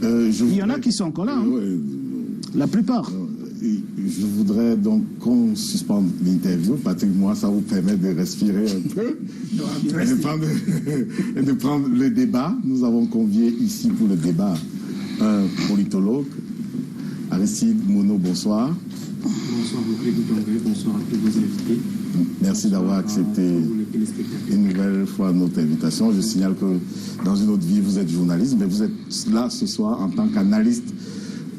Il y en a qui sont encore là, hein. La plupart. Je voudrais donc qu'on suspende l'interview. Patrick, moi, ça vous permet de respirer un peu et de prendre le débat. Nous avons convié ici pour le débat un politologue, Aristide Monod, bonsoir. Bonsoir, bonsoir à tous vos invités. Merci d'avoir accepté une nouvelle fois notre invitation. Je signale que dans une autre vie, vous êtes journaliste, mais vous êtes là ce soir en tant qu'analyste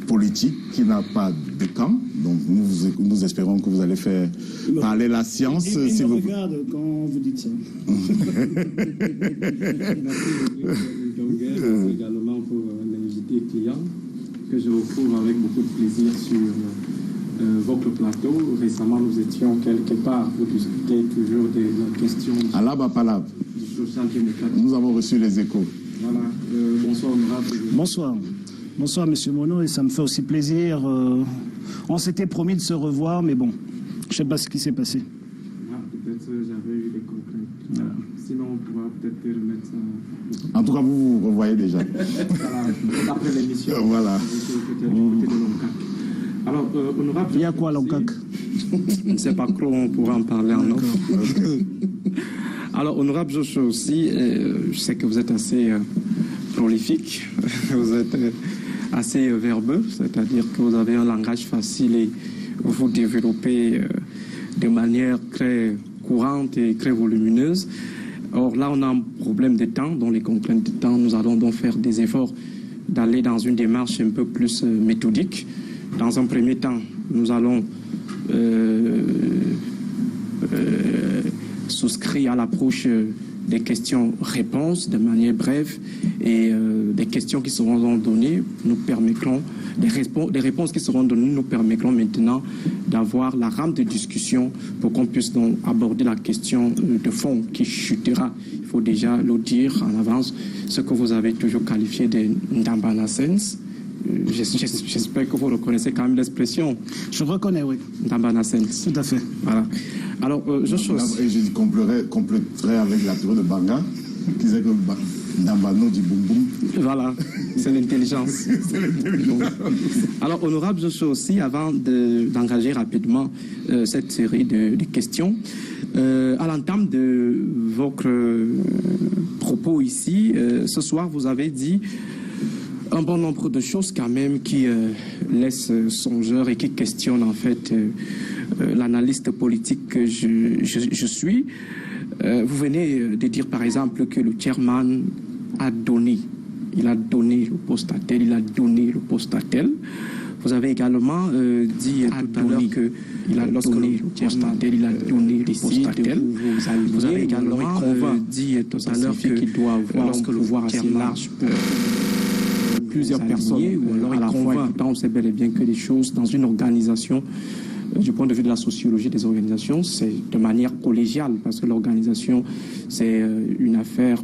politique qui n'a pas de camp. Donc nous espérons que vous allez faire parler la science. Il me regarde quand vous dites ça. Merci également pour l'invité client que je retrouve avec beaucoup de plaisir sur votre plateau. Récemment, nous étions quelque part pour discuter toujours de la question du social-démocrate. Nous avons reçu les échos. Voilà. Bonsoir, honorable. Bonsoir. Bonsoir, monsieur Monod, et ça me fait aussi plaisir. On s'était promis de se revoir, mais bon, je ne sais pas ce qui s'est passé. Ah, peut-être j'avais eu des contraintes. Voilà. Sinon, on pourra peut-être remettre ça. En tout cas, vous vous revoyez déjà. Voilà, après l'émission. Voilà. Alors, honorable. Il y a quoi, l'ONCAC? Je ne sais pas trop, on pourra en parler en off. Alors, honorable Joshua aussi, je sais que vous êtes assez prolifique, vous êtes assez verbeux, c'est-à-dire que vous avez un langage facile et vous développez de manière très courante et très volumineuse. Or là, on a un problème de temps, dans les contraintes de temps, nous allons donc faire des efforts d'aller dans une démarche un peu plus méthodique. Dans un premier temps, nous allons souscrire à l'approche des questions-réponses de manière brève et des questions qui seront données nous permettront, des réponses qui seront données nous permettront maintenant d'avoir la rame de discussion pour qu'on puisse donc aborder la question de fond qui chutera. Il faut déjà le dire en avance, ce que vous avez toujours qualifié de Ndambana Sense. J'espère que vous reconnaissez quand même l'expression. Je reconnais, oui. Ndambana Sense. Tout à fait. Voilà. Alors, je compléterai avec la théorie de Banga, qui disait que Ndambano dit boum boum. Voilà, c'est l'intelligence. Alors, honorable Joshua aussi, avant d'engager rapidement cette série de questions, à l'entame de votre propos ici, ce soir, vous avez dit un bon nombre de choses quand même qui laissent songeur et qui questionnent en fait l'analyste politique que je suis. Vous venez de dire par exemple que le chairman a donné, il a donné le poste à tel, il a donné le poste à tel. Vous avez également dit tout à l'heure que lorsque le chairman a tel, il a donné le poste à tel. Vous avez également dit tout à l'heure qu'il doit avoir un pouvoir assez large pour plusieurs personnes, ou alors à la fois. On sait bel et bien que les choses dans une organisation, du point de vue de la sociologie des organisations, c'est de manière collégiale, parce que l'organisation, c'est une affaire.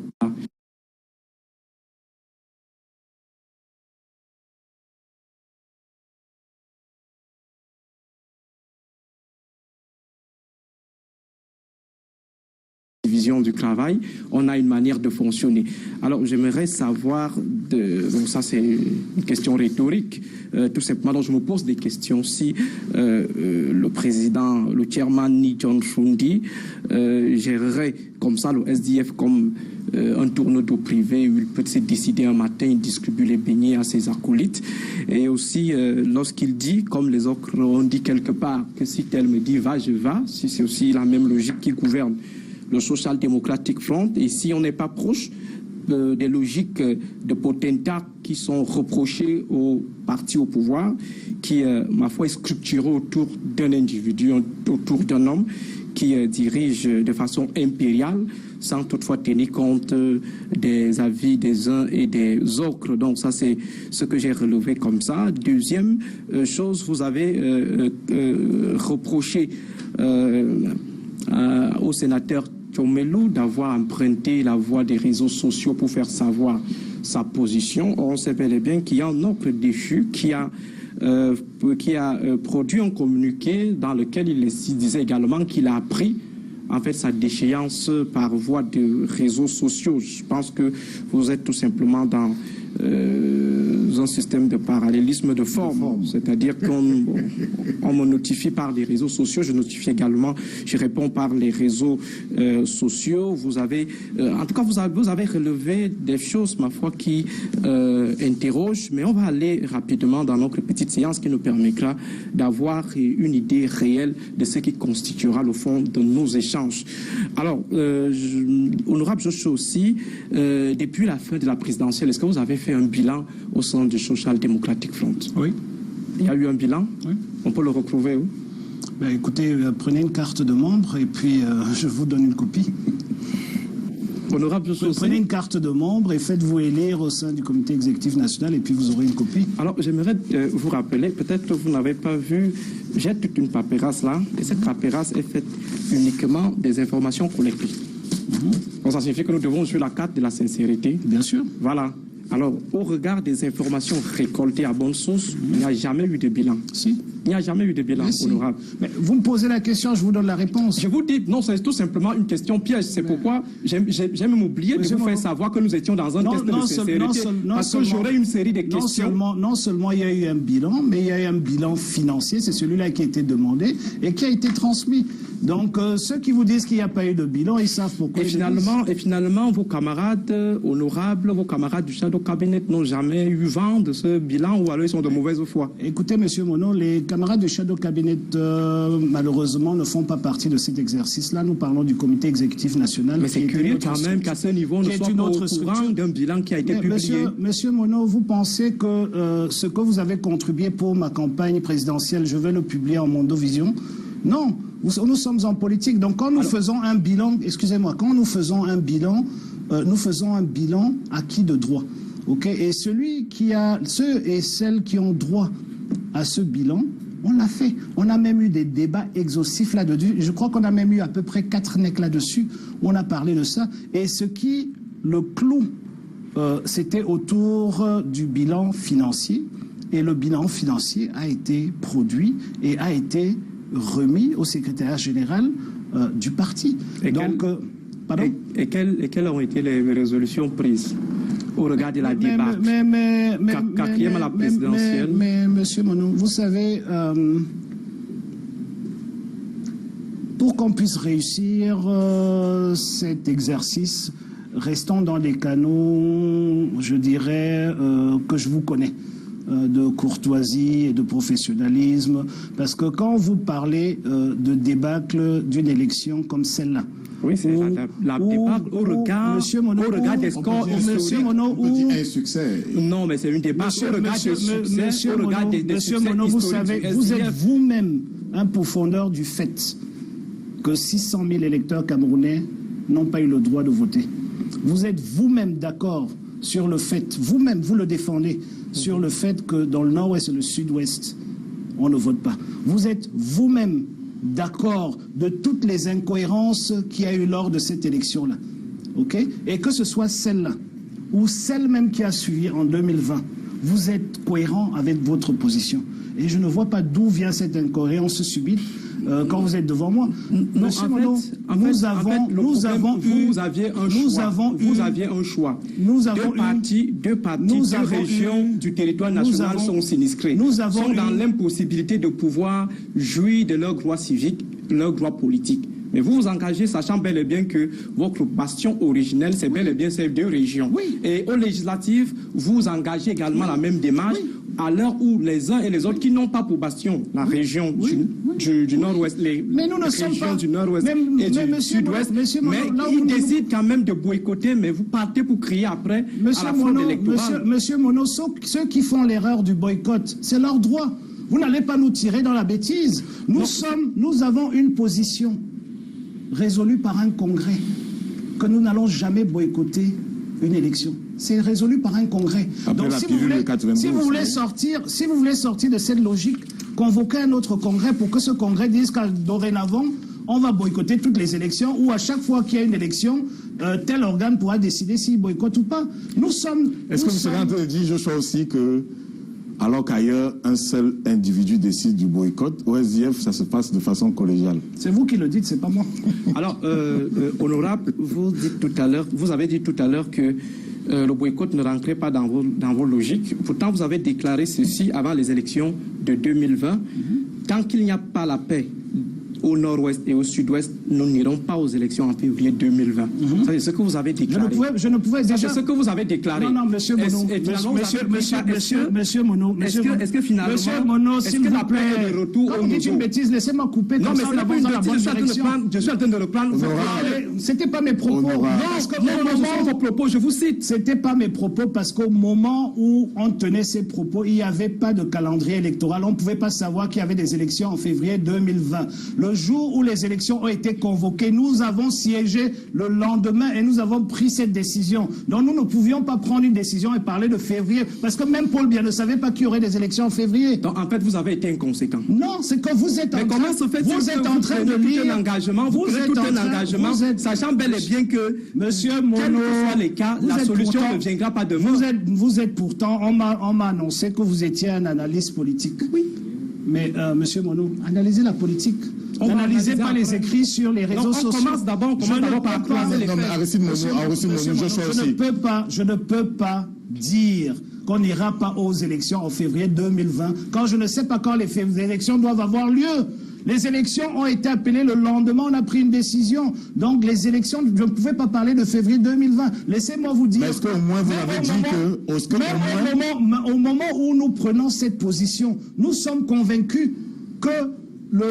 Vision du travail, on a une manière de fonctionner. Alors j'aimerais savoir, donc ça c'est une question rhétorique, tout simplement, donc je me pose des questions. Si le président, le chairman Ni John Fundi gérerait comme ça le SDF comme un tourneau d'eau privé où il peut se décider un matin, il distribue les beignets à ses acolytes, et aussi lorsqu'il dit, comme les autres ont dit quelque part, que si tel me dit va, je vais, si c'est aussi la même logique qui gouverne le Social Democratic Front, et si on n'est pas proche des logiques de potentats qui sont reprochées aux partis au pouvoir, qui, ma foi, est structuré autour d'un individu, autour d'un homme qui dirige de façon impériale, sans toutefois tenir compte des avis des uns et des autres. Donc ça, c'est ce que j'ai relevé comme ça. Deuxième chose, vous avez reproché au sénateur Tchomelou d'avoir emprunté la voie des réseaux sociaux pour faire savoir sa position. On sait bel et bien qu'il y a un autre déchu qui a produit un communiqué dans lequel il disait également qu'il a appris en fait sa déchéance par voie de réseaux sociaux. Je pense que vous êtes tout simplement dans un système de parallélisme de forme. C'est-à-dire qu'on me notifie par les réseaux sociaux, je notifie également, je réponds par les réseaux sociaux. Vous avez, en tout cas, vous avez relevé des choses, ma foi, qui interrogent, mais on va aller rapidement dans notre petite séance qui nous permettra d'avoir une idée réelle de ce qui constituera le fond de nos échanges. Alors, honorable Joshua aussi, depuis la fin de la présidentielle, est-ce que vous avez fait un bilan au sein du Social Democratic Front? Oui. Il y a eu un bilan? Oui. On peut le retrouver où? Ben, écoutez, prenez une carte de membre et puis je vous donne une copie. Honorable Joshua aussi. Prenez une carte de membre et faites-vous élire au sein du comité exécutif national et puis vous aurez une copie. Alors, j'aimerais vous rappeler, peut-être que vous n'avez pas vu, j'ai toute une paperasse là, et cette paperasse est faite uniquement des informations collectées. Donc, ça signifie que nous devons jouer la carte de la sincérité. Bien sûr. Voilà. Alors, au regard des informations récoltées à bonne source, il n'y a jamais eu de bilan. Si. Il n'y a jamais eu de bilan, honorable. Mais vous me posez la question, je vous donne la réponse. Je vous dis, non, c'est tout simplement une question piège. C'est pourquoi j'aime oublier de vous faire savoir que nous étions dans un test de sincérité. Parce que j'aurais une série de questions. Non seulement il y a eu un bilan, mais il y a eu un bilan financier, c'est celui-là qui a été demandé et qui a été transmis. Donc, ceux qui vous disent qu'il n'y a pas eu de bilan, ils savent pourquoi. Et finalement, vos camarades honorables, vos camarades du Shadow Cabinet n'ont jamais eu vent de ce bilan ou alors ils sont de mauvaise foi. Écoutez, Monsieur Monod, les camarades du Shadow Cabinet, malheureusement, ne font pas partie de cet exercice-là. Nous parlons du comité exécutif national. Mais c'est curieux quand même qu'à ce niveau, on ne soit pas au courant d'un bilan qui a été publié. Monsieur Monod, vous pensez que ce que vous avez contribué pour ma campagne présidentielle, je vais le publier en Mondovision? Non. Nous sommes en politique, donc quand nous faisons un bilan, excusez-moi, quand nous faisons un bilan acquis de droit, ok. Et ceux et celles qui ont droit à ce bilan, on l'a fait. On a même eu des débats exhaustifs là-dessus. Je crois qu'on a même eu à peu près 4 NEC là-dessus. Où on a parlé de ça. Et le clou, c'était autour du bilan financier. Et le bilan financier a été produit et a été remis au secrétariat général du parti. Et quelles ont été les résolutions prises au regard de la débat quatrième à la présidentielle? Mais Monsieur Monod, vous savez, pour qu'on puisse réussir cet exercice, restons dans les canaux, je dirais, que je vous connais. De courtoisie et de professionnalisme, parce que quand vous parlez de débâcle d'une élection comme celle-là, oui, c'est la débâcle au regard des scores historiques. On dit un succès. Non, mais c'est une débâcle au regard des succès, au regard des Monsieur succès Monod, vous historiques. savez, vous êtes vous-même un pourfendeur du fait que 600 000 électeurs camerounais n'ont pas eu le droit de voter. Vous êtes vous-même d'accord sur le fait, vous-même, vous le défendez, sur le fait que dans le nord-ouest et le sud-ouest, on ne vote pas. Vous êtes vous-même d'accord de toutes les incohérences qu'il y a eu lors de cette élection-là. OK? Et que ce soit celle-là ou celle même qui a suivi en 2020, vous êtes cohérent avec votre position. Et je ne vois pas d'où vient cette incohérence subite quand vous êtes devant moi. Monsieur Monod, vous aviez un choix. Deux régions du territoire national sont sinistrées, sont dans l'impossibilité de pouvoir jouir de leurs droits civiques, leurs droits politiques. Mais vous vous engagez, sachant bel et bien que votre bastion originel, c'est bel et bien ces deux régions. Oui. Et aux législatives, vous engagez également la même démarche, à l'heure où les uns et les autres qui n'ont pas pour bastion la région du nord-ouest, les régions du nord-ouest et du sud-ouest, mais ils décident quand même de boycotter, mais vous partez pour crier après à la fraude électorale. Monsieur Monod, ceux qui font l'erreur du boycott, c'est leur droit. Vous n'allez pas nous tirer dans la bêtise. Nous avons une position résolu par un congrès, que nous n'allons jamais boycotter une élection. C'est résolu par un congrès. Après donc si vous voulez sortir de cette logique, convoquez un autre congrès pour que ce congrès dise qu'à dorénavant, on va boycotter toutes les élections, ou à chaque fois qu'il y a une élection, tel organe pourra décider s'il boycotte ou pas. Est-ce que vous serez en train de dire, Joshua, aussi que alors qu'ailleurs, un seul individu décide du boycott, au SDF, ça se passe de façon collégiale? C'est vous qui le dites, c'est pas moi. Alors, honorable, vous avez dit tout à l'heure que le boycott ne rentrait pas dans vos logiques. Pourtant, vous avez déclaré ceci avant les élections de 2020. Tant qu'il n'y a pas la paix au nord-ouest et au sud-ouest, nous n'irons pas aux élections en février 2020. C'est ce que vous avez déclaré. Je ne pouvais déjà... C'est ce que vous avez déclaré. Non, monsieur Mono. Monsieur Mono. Est-ce que finalement... Monsieur Mono, s'il vous plaît... Quand vous dites une bêtise, laissez-moi couper. Non, mais ce n'est pas une bêtise, je suis en train de reprendre. C'était pas mes propos. Non, ce sont vos propos, je vous cite. C'était pas mes propos parce qu'au moment où on tenait ces propos, il n'y avait pas de calendrier électoral. On ne pouvait pas savoir qu'il y avait des élections en février 2020. Le jour où les élections ont été convoquées, nous avons siégé le lendemain et nous avons pris cette décision. Donc nous ne pouvions pas prendre une décision et parler de février parce que même Paul Biya ne savait pas qu'il y aurait des élections en février. Donc en fait, vous avez été inconséquent. Non, c'est que vous êtes en train, vous êtes en train de lire un engagement, sachant bel et bien que, Monsieur Mono, quels que soient les cas, la solution ne viendra pas demain. Vous êtes pourtant, on m'a annoncé que vous étiez un analyste politique. Oui. Mais Monsieur Mono, analysez la politique. N'analysez pas les écrits sur les réseaux sociaux. On commence d'abord par croiser les faits. Je ne peux pas dire qu'on n'ira pas aux élections en février 2020 quand je ne sais pas quand les élections doivent avoir lieu. Les élections ont été appelées le lendemain, on a pris une décision. Donc les élections, je ne pouvais pas parler de février 2020. Laissez-moi vous dire... Mais est-ce qu'au moins vous avez dit que... Au moment où nous prenons cette position, nous sommes convaincus que...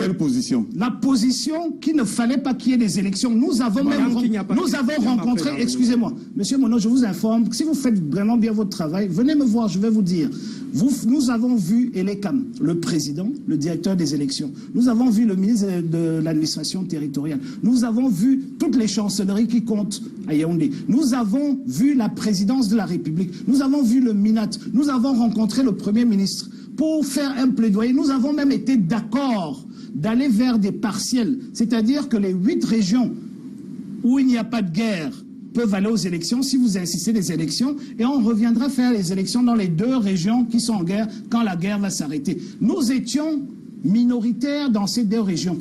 Quelle position? La position qu'il ne fallait pas qu'il y ait des élections. Nous avons rencontré... Excusez-moi, Monsieur Mono, je vous informe que si vous faites vraiment bien votre travail, venez me voir, je vais vous dire. Nous avons vu Elekam, le président, le directeur des élections. Nous avons vu le ministre de l'administration territoriale. Nous avons vu toutes les chancelleries qui comptent à Yaoundé. Nous avons vu la présidence de la République. Nous avons vu le MINAT. Nous avons rencontré le Premier ministre pour faire un plaidoyer. Nous avons même été d'accord d'aller vers des partiels, c'est-à-dire que les 8 régions où il n'y a pas de guerre peuvent aller aux élections, si vous insistez des élections, et on reviendra faire les élections dans les 2 régions qui sont en guerre quand la guerre va s'arrêter. Nous étions minoritaires dans ces 2 régions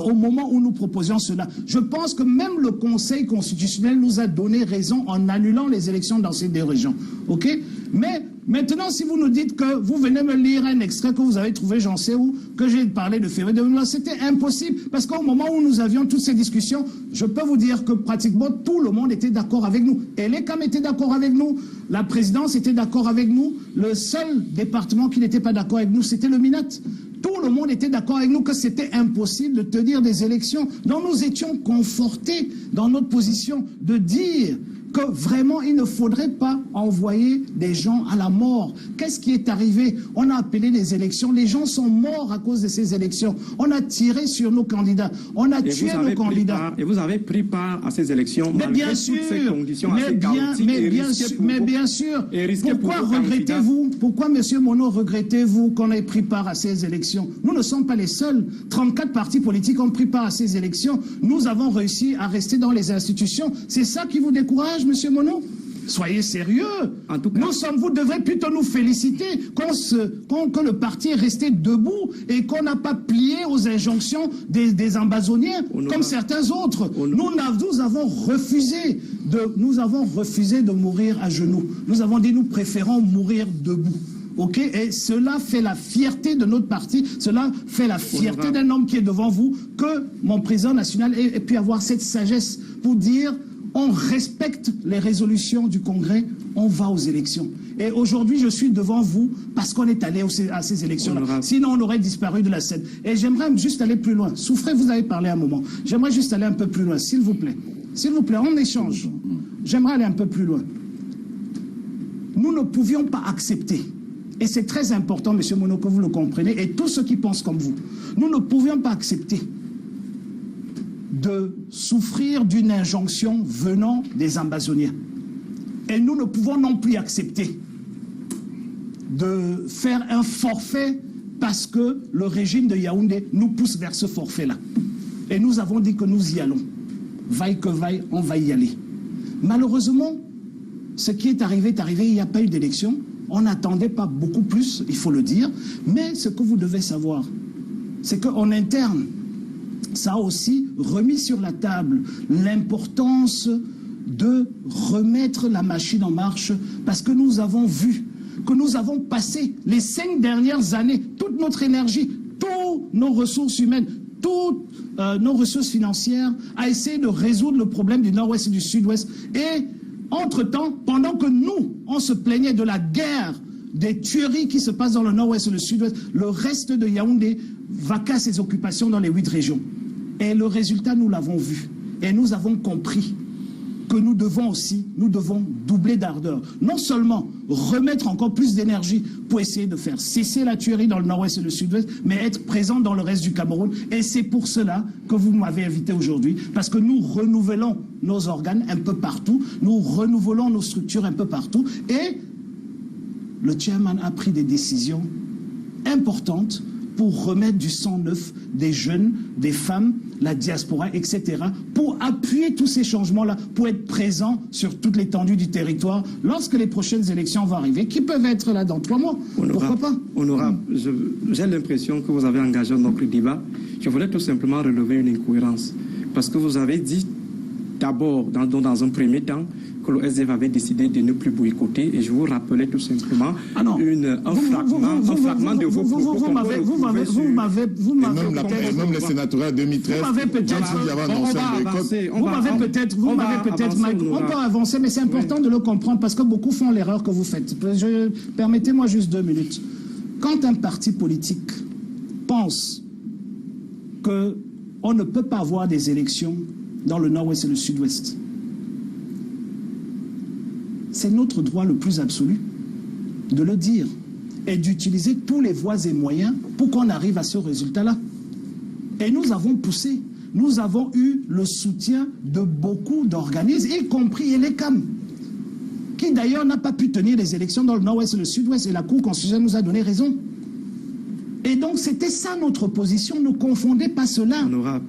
au moment où nous proposions cela. Je pense que même le Conseil constitutionnel nous a donné raison en annulant les élections dans ces 2 régions. OK? Mais maintenant, si vous nous dites que vous venez me lire un extrait que vous avez trouvé, j'en sais où, que j'ai parlé de février 2020, c'était impossible. Parce qu'au moment où nous avions toutes ces discussions, je peux vous dire que pratiquement tout le monde était d'accord avec nous. Et l'ECAM était d'accord avec nous, la présidence était d'accord avec nous. Le seul département qui n'était pas d'accord avec nous, c'était le MINAT. Tout le monde était d'accord avec nous que c'était impossible de tenir des élections. Donc nous étions confortés dans notre position de dire que vraiment il ne faudrait pas envoyer des gens à la mort. Qu'est-ce qui est arrivé? On a appelé les élections, les gens sont morts à cause de ces élections. On a tiré sur nos candidats, on a tué nos candidats. Et vous avez pris part à ces élections mais bien sûr, toutes ces conditions mais bien sûr. Pourquoi regrettez-vous? Pourquoi, Monsieur Mono, regrettez-vous qu'on ait pris part à ces élections? Nous ne sommes pas les seuls. 34 partis politiques ont pris part à ces élections. Nous avons réussi à rester dans les institutions. C'est ça qui vous décourage, Monsieur Mono? Soyez sérieux. En tout cas, vous devrez plutôt nous féliciter que le parti est resté debout et qu'on n'a pas plié aux injonctions des ambazoniens comme certains autres. Nous avons refusé de mourir à genoux. Nous avons dit nous préférons mourir debout. OK? Et cela fait la fierté de notre parti, cela fait la fierté d'un homme qui est devant vous, que mon président national ait pu avoir cette sagesse pour dire on respecte les résolutions du Congrès, on va aux élections. Et aujourd'hui, je suis devant vous parce qu'on est allé à ces élections-là. Sinon, on aurait disparu de la scène. Et j'aimerais juste aller plus loin. Souffrez, vous avez parlé un moment. J'aimerais juste aller un peu plus loin, s'il vous plaît. S'il vous plaît, on échange. J'aimerais aller un peu plus loin. Nous ne pouvions pas accepter, et c'est très important, Monsieur Mono, que vous le compreniez, et tous ceux qui pensent comme vous, nous ne pouvions pas accepter de souffrir d'une injonction venant des ambazoniens. Et nous ne pouvons non plus accepter de faire un forfait parce que le régime de Yaoundé nous pousse vers ce forfait-là. Et nous avons dit que nous y allons. Vaille que vaille, on va y aller. Malheureusement, ce qui est arrivé, il n'y a pas eu d'élection. On n'attendait pas beaucoup plus, il faut le dire. Mais ce que vous devez savoir, c'est qu'en interne, ça a aussi remis sur la table l'importance de remettre la machine en marche parce que nous avons vu que nous avons passé les 5 dernières années, toute notre énergie, toutes nos ressources humaines, toutes nos ressources financières à essayer de résoudre le problème du Nord-Ouest et du Sud-Ouest. Et entre-temps, pendant que nous, on se plaignait de la guerre, des tueries qui se passent dans le Nord-Ouest et le Sud-Ouest, le reste de Yaoundé vaquait ses occupations dans les 8 régions. Et le résultat, nous l'avons vu. Et nous avons compris que nous devons doubler d'ardeur. Non seulement remettre encore plus d'énergie pour essayer de faire cesser la tuerie dans le Nord-Ouest et le Sud-Ouest, mais être présent dans le reste du Cameroun. Et c'est pour cela que vous m'avez invité aujourd'hui, parce que nous renouvelons nos organes un peu partout, nous renouvelons nos structures un peu partout, et le chairman a pris des décisions importantes pour remettre du sang neuf des jeunes, des femmes, la diaspora, etc., pour appuyer tous ces changements-là, pour être présent sur toute l'étendue du territoire lorsque les prochaines élections vont arriver, qui peuvent être là dans 3 mois. Pourquoi pas? Honorable, j'ai l'impression que vous avez engagé notre débat. Je voulais tout simplement relever une incohérence. Parce que vous avez dit d'abord, dans un premier temps, que le SDF avait décidé de ne plus boycotter, et je vous rappelais tout simplement un fragment de vos propos. Vous m'avez même le sénatorial 2013, on peut avancer, mais c'est important de le comprendre parce que beaucoup font l'erreur que vous faites. Permettez-moi juste 2 minutes. Quand un parti politique pense qu'on ne peut pas avoir des élections dans le Nord-Ouest et le Sud-Ouest, c'est notre droit le plus absolu de le dire et d'utiliser tous les voies et moyens pour qu'on arrive à ce résultat-là. Et nous avons poussé, nous avons eu le soutien de beaucoup d'organismes, y compris ELECAM, qui d'ailleurs n'a pas pu tenir les élections dans le Nord-Ouest et le Sud-Ouest, et la Cour constitutionnelle nous a donné raison. Et donc c'était ça notre position, ne confondez pas cela. Honorable.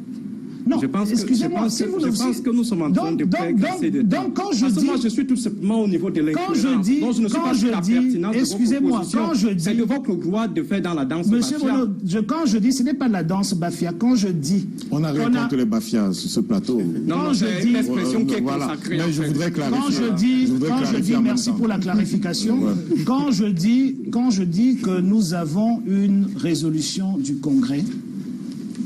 Non, excusez-moi, je pense que nous sommes en train de progresser de temps. Quand je dis, moi, je suis tout simplement au niveau de l'incohérence. Donc, je ne suis pas sur la pertinence de vos propositions. C'est de votre droit de faire dans la danse Monsieur Bafia. Mono, quand je dis, ce n'est pas de la danse Bafia. Quand je dis... On n'a rien contre les Bafias sur ce plateau. Non, c'est une expression qui est consacrée. Mais je voudrais clarifier. Quand je dis, merci pour la clarification. Quand je dis que nous avons une résolution du Congrès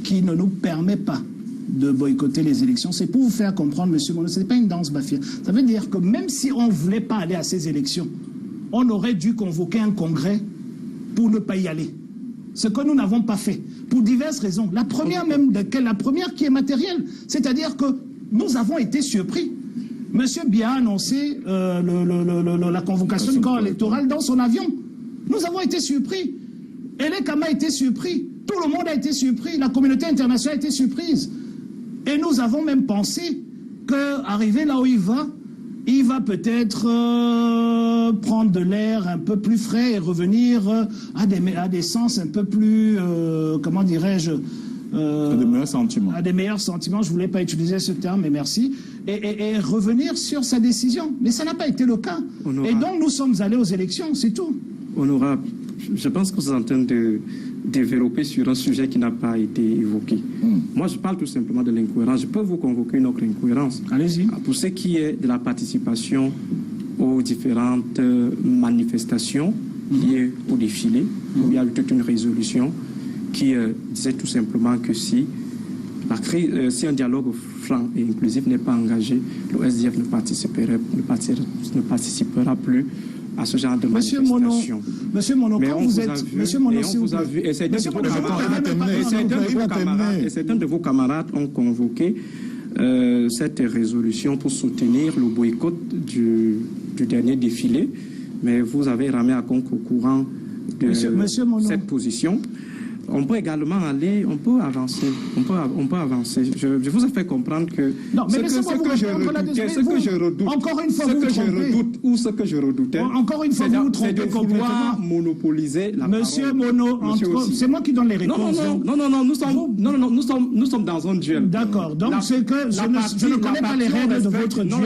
qui ne nous permet pas de boycotter les élections, c'est pour vous faire comprendre, monsieur Mono, ce n'est pas une danse Bafia. Ça veut dire que même si on ne voulait pas aller à ces élections, on aurait dû convoquer un congrès pour ne pas y aller. Ce que nous n'avons pas fait, pour diverses raisons. La première qui est matérielle, c'est-à-dire que nous avons été surpris. Monsieur Biya a annoncé la convocation du corps électoral dans son avion. Nous avons été surpris. ELECAM a été surpris. Tout le monde a été surpris. La communauté internationale a été surprise. Et nous avons même pensé qu'arrivé là où il va peut-être prendre de l'air un peu plus frais et revenir à des sens un peu plus, comment dirais-je, à des meilleurs sentiments. À des meilleurs sentiments, je ne voulais pas utiliser ce terme, mais merci. Et revenir sur sa décision. Mais ça n'a pas été le cas. Honorable. Et donc nous sommes allés aux élections, c'est tout. Honorable, je pense que vous êtes en train de développer sur un sujet qui n'a pas été évoqué. Moi, je parle tout simplement de l'incohérence. Je peux vous convoquer une autre incohérence. Allez-y. Pour ce qui est de la participation aux différentes manifestations liées au défilé, il y a eu toute une résolution qui disait tout simplement que si un dialogue franc et inclusif n'est pas engagé, le SDF ne participera plus à ce genre de manifestation. Monsieur Mono, quand vous êtes... Monsieur Mono, et certains de vos camarades ont convoqué cette résolution pour soutenir le boycott du dernier défilé, mais vous avez ramé à contre-courant de cette position. On peut également aller, on peut avancer. Je vous ai fait comprendre que ce que je redoutais, encore une fois, vous vous trompez complètement. Monopoliser la Monsieur Mono, c'est moi qui donne les réponses. Nous sommes dans un duel. D'accord. Donc c'est que je ne connais pas les règles de votre duel.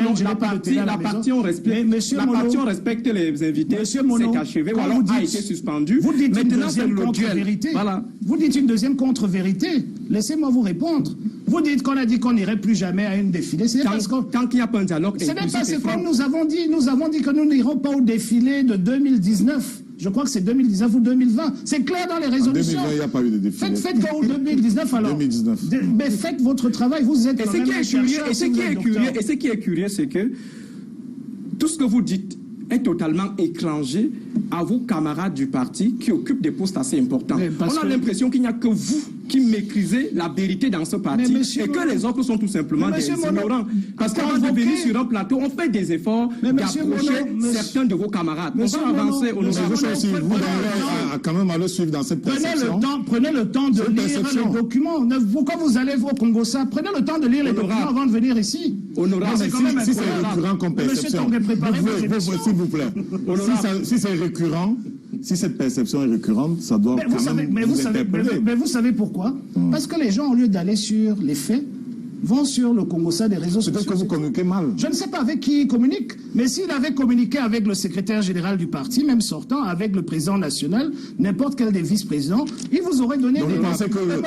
La partie on respecte les invités. C'est achevé ou alors a été suspendu. Vous dites maintenant c'est le duel. Voilà. Vous dites une deuxième contre-vérité. Laissez-moi vous répondre. Vous dites qu'on a dit qu'on n'irait plus jamais à une défilé. C'est parce qu'on... Tant qu'il n'y a pas un dialogue... Ce n'est pas ce que nous avons dit. Nous avons dit que nous n'irons pas au défilé de 2019. Je crois que c'est 2019 ou 2020. C'est clair dans les résolutions. En 2020, il n'y a pas eu de défilé. Faites quoi, ou 2019 alors 2019. Mais faites votre travail. Vous êtes Et ce qui est curieux, c'est que tout ce que vous dites est totalement étranger à vos camarades du parti qui occupent des postes assez importants. On a l'impression qu'il n'y a que vous qui maîtrisez la vérité dans ce parti et que les autres sont tout simplement des ignorants. Parce qu'avant de venir sur un plateau, on fait des efforts d'approcher certains de vos camarades. On va avancer. Vous devez quand même aller suivre dans cette perception. Prenez le temps de lire les documents. Pourquoi vous allez au Congo ça? Prenez le temps de lire les documents avant de venir ici. Honorable, si c'est récurrent comme perception, s'il vous plaît. Si c'est récurrent, si cette perception est récurrente, ça doit quand même vous interpeller. Mais vous savez pourquoi? Parce que les gens, au lieu d'aller sur les faits, vont sur le Congossa des réseaux sociaux. Peut-être que vous communiquez mal. Je ne sais pas avec qui il communique, mais s'il avait communiqué avec le secrétaire général du parti, même sortant, avec le président national, n'importe quel des vice-présidents, il vous aurait donné donc des... vous pensez que le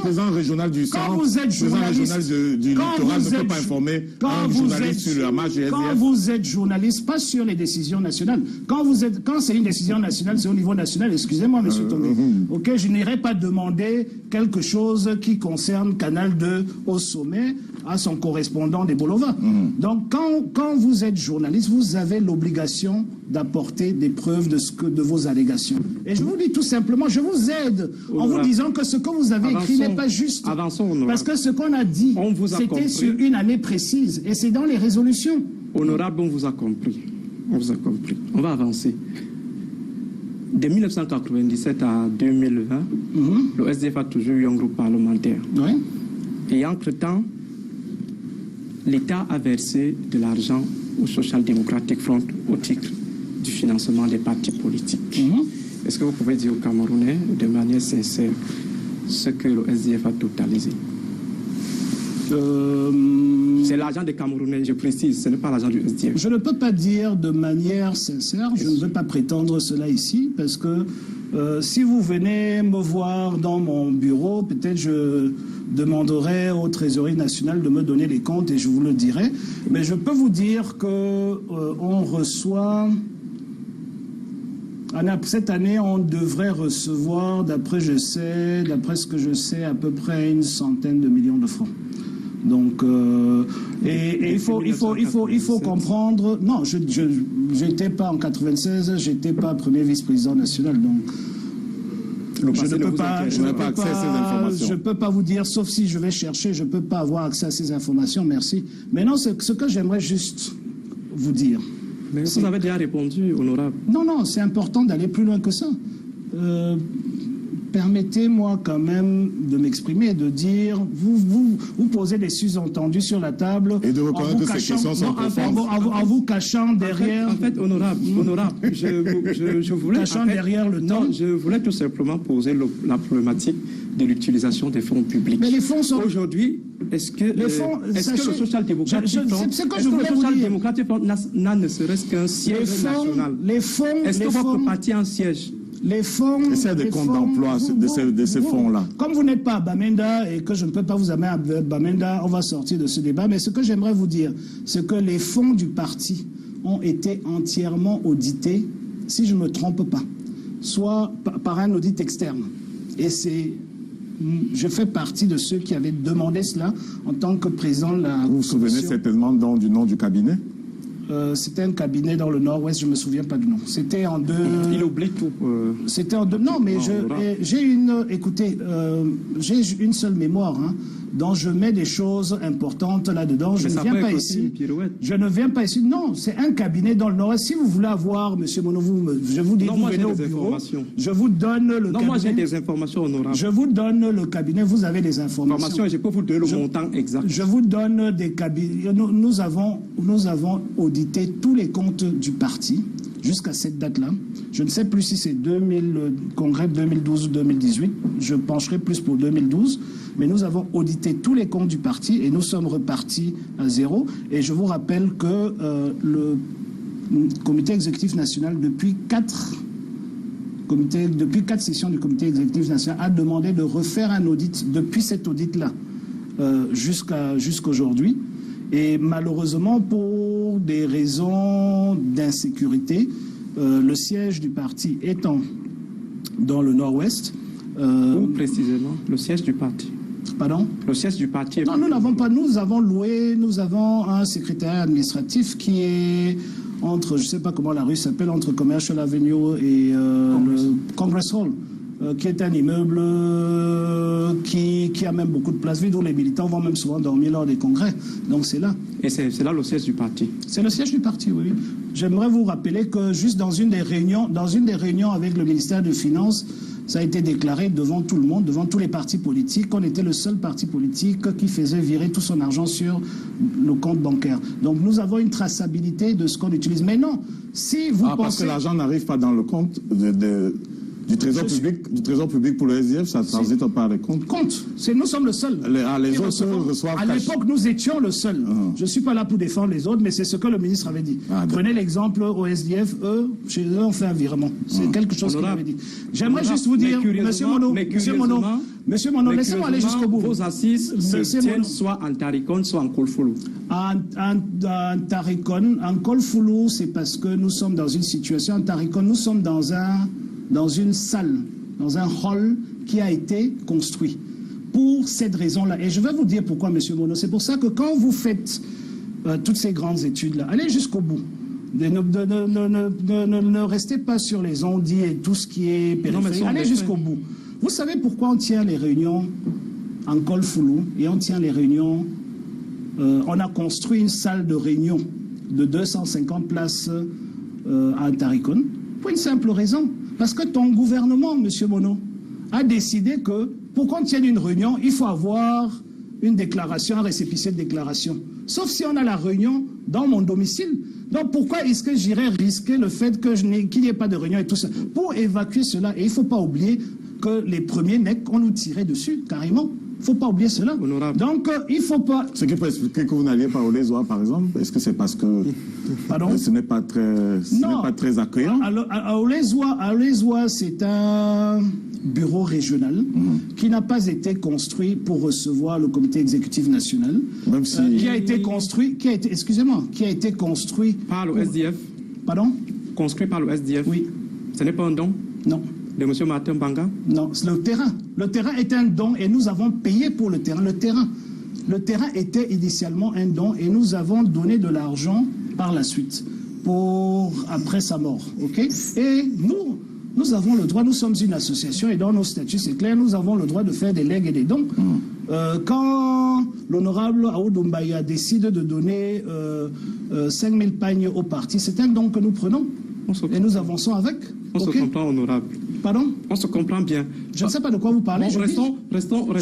président régional du centre, le président régional du littoral ne peut pas informer un journaliste sur la marche du SDF? Quand vous êtes journaliste, pas sur les décisions nationales. Quand c'est une décision nationale, c'est au niveau national, excusez-moi, monsieur Tomé. Ok, je n'irai pas demander quelque chose qui concerne Canal 2 au sommet à son correspondant des Bolova. Donc quand vous êtes journaliste, vous avez l'obligation d'apporter des preuves de vos allégations. Et je vous dis tout simplement, je vous aide en vous disant que ce que vous avez écrit n'est pas juste. Parce que ce qu'on a dit, c'était sur une année précise et c'est dans les résolutions. Honorable, on vous a compris. On vous a compris. On va avancer. De 1997 à 2020, le SDF a toujours eu un groupe parlementaire. Oui. Et entre-temps, l'État a versé de l'argent au Social Democratic Front au titre du financement des partis politiques. Est-ce que vous pouvez dire aux Camerounais, de manière sincère, ce que le SDF a totalisé? C'est l'argent des Camerounais, je précise, ce n'est pas l'argent du SDF. Je ne peux pas dire de manière sincère, je ne veux pas prétendre cela ici, parce que si vous venez me voir dans mon bureau, peut-être je demanderai au Trésorier national de me donner les comptes et je vous le dirai. Mais je peux vous dire que on reçoit... Cette année, on devrait recevoir, d'après ce que je sais, à peu près 100 millions de francs. Donc, il faut comprendre. Non, je n'étais pas en 96, j'étais pas premier vice-président national, donc je ne peux pas vous dire, sauf si je vais chercher, je ne peux pas avoir accès à ces informations. Merci. Maintenant, ce que j'aimerais juste vous dire. Mais vous avez déjà répondu, honorable. Non, c'est important d'aller plus loin que ça. Permettez-moi quand même de m'exprimer, de dire, vous posez des sous-entendus sur la table. Et de reconnaître que ces questions sont profondes. En vous cachant derrière... En fait, honorable, je voulais... Cachant derrière le temps. Non, je voulais tout simplement poser la problématique de l'utilisation des fonds publics. Mais les fonds sont... Aujourd'hui, est-ce que le Social Democratic Front n'a ne serait-ce qu'un siège national? Est-ce que votre parti a un siège? Les fonds... Et c'est des comptes d'emploi de ces fonds-là. Comme vous n'êtes pas à Bamenda et que je ne peux pas vous amener à Bamenda, on va sortir de ce débat. Mais ce que j'aimerais vous dire, c'est que les fonds du parti ont été entièrement audités, si je ne me trompe pas, soit par un audit externe. Et je fais partie de ceux qui avaient demandé cela en tant que président de la... Vous vous souvenez certainement du nom du cabinet? C'était un cabinet dans le nord-ouest, je ne me souviens pas du nom. C'était en deux... Il oublie tout. C'était en deux... Non, mais j'ai une... Écoutez, j'ai une seule mémoire, dont je mets des choses importantes là-dedans. Je ne viens pas ici. Je ne viens pas ici. Non, c'est un cabinet dans le nord-ouest. Si vous voulez avoir, M. Mono, je vous dis, vous venez au bureau. Je vous donne le cabinet. Non, moi j'ai des informations honorables. Je vous donne le cabinet, vous avez des informations. Je peux vous donner le montant exact. Je vous donne des cabinets. Nous avons audité tous les comptes du parti jusqu'à cette date-là. Je ne sais plus si c'est le congrès 2012 ou 2018. Je pencherai plus pour 2012. Mais nous avons audité tous les comptes du parti et nous sommes repartis à zéro. Et je vous rappelle que le comité exécutif national, depuis quatre sessions du comité exécutif national, a demandé de refaire un audit depuis cet audit-là. jusqu'aujourd'hui. Et malheureusement, pour des raisons d'insécurité, le siège du parti étant dans le nord-ouest... Où précisément le siège du parti? Pardon? Le siège du parti est... Non, nous n'avons pas. Nous avons un secrétariat administratif qui est entre, je ne sais pas comment la rue s'appelle, entre Commercial Avenue et le Congress Hall, qui est un immeuble qui a même beaucoup de places vides où les militants vont même souvent dormir lors des congrès. Donc c'est là. Et c'est là le siège du parti? C'est le siège du parti, oui. J'aimerais vous rappeler que juste dans une des réunions avec le ministère des Finances, ça a été déclaré devant tout le monde, devant tous les partis politiques, qu'on était le seul parti politique qui faisait virer tout son argent sur le compte bancaire. Donc nous avons une traçabilité de ce qu'on utilise. Mais non, si vous pensez... Parce que l'argent n'arrive pas dans le compte du trésor public pour le SDF, ça transite par les comptes. Nous sommes le seul. Les autres reçoivent à l'époque, nous étions le seul. Je ne suis pas là pour défendre les autres, mais c'est ce que le ministre avait dit. Prenez l'exemple au SDF, chez eux, on fait un virement. C'est quelque chose qu'il avait dit. J'aimerais juste vous dire, Monsieur Mono, laissez-moi aller jusqu'au bout. Vos assises se tiennent soit en Tarikon, soit en Kolfoulou. En Tarikon, en Kolfoulou, c'est parce que nous sommes dans une situation. En Tarikon, nous sommes dans une salle, dans un hall qui a été construit. Pour cette raison-là. Et je vais vous dire pourquoi, Monsieur Mono. C'est pour ça que quand vous faites toutes ces grandes études-là, allez jusqu'au bout. Ne restez pas sur les ondits et tout ce qui est périphérique. Allez jusqu'au bout. Vous savez pourquoi on tient les réunions en Kolfoulou et on tient les réunions... on a construit une salle de réunion de 250 places à Tarikon pour une simple raison. Parce que ton gouvernement, M. Mono, a décidé que pour qu'on tienne une réunion, il faut avoir une déclaration, un récépissé de déclaration. Sauf si on a la réunion dans mon domicile. Donc pourquoi est-ce que j'irais risquer le fait qu'il n'y ait pas de réunion et tout ça? Pour évacuer cela, et il ne faut pas oublier que les premiers NEC, on nous tirait dessus, carrément. Il ne faut pas oublier cela. Honorable. Donc, il ne faut pas... Ce qui peut expliquer que vous n'alliez pas au Lesoir, par exemple, est-ce que c'est parce que ce n'est pas très accueillant? Au Lesoir, c'est un bureau régional qui n'a pas été construit pour recevoir le comité exécutif national. Même si... qui a été construit par le SDF. Pardon? Construit par le SDF. Oui. Ce n'est pas un don? Non. De M. Martin Banga? Non, c'est le terrain. Le terrain est un don et nous avons payé pour le terrain. Le terrain était initialement un don et nous avons donné de l'argent par la suite après sa mort. Ok? Et nous avons le droit, nous sommes une association et dans nos statuts, c'est clair, nous avons le droit de faire des legs et des dons. Quand l'honorable Aoudoumbaïa décide de donner 5000 pagnes au parti, c'est un don que nous prenons et nous avançons avec. On se comprend, honorable. Pardon? On se comprend bien. Je ne sais pas de quoi vous parlez. Restons dans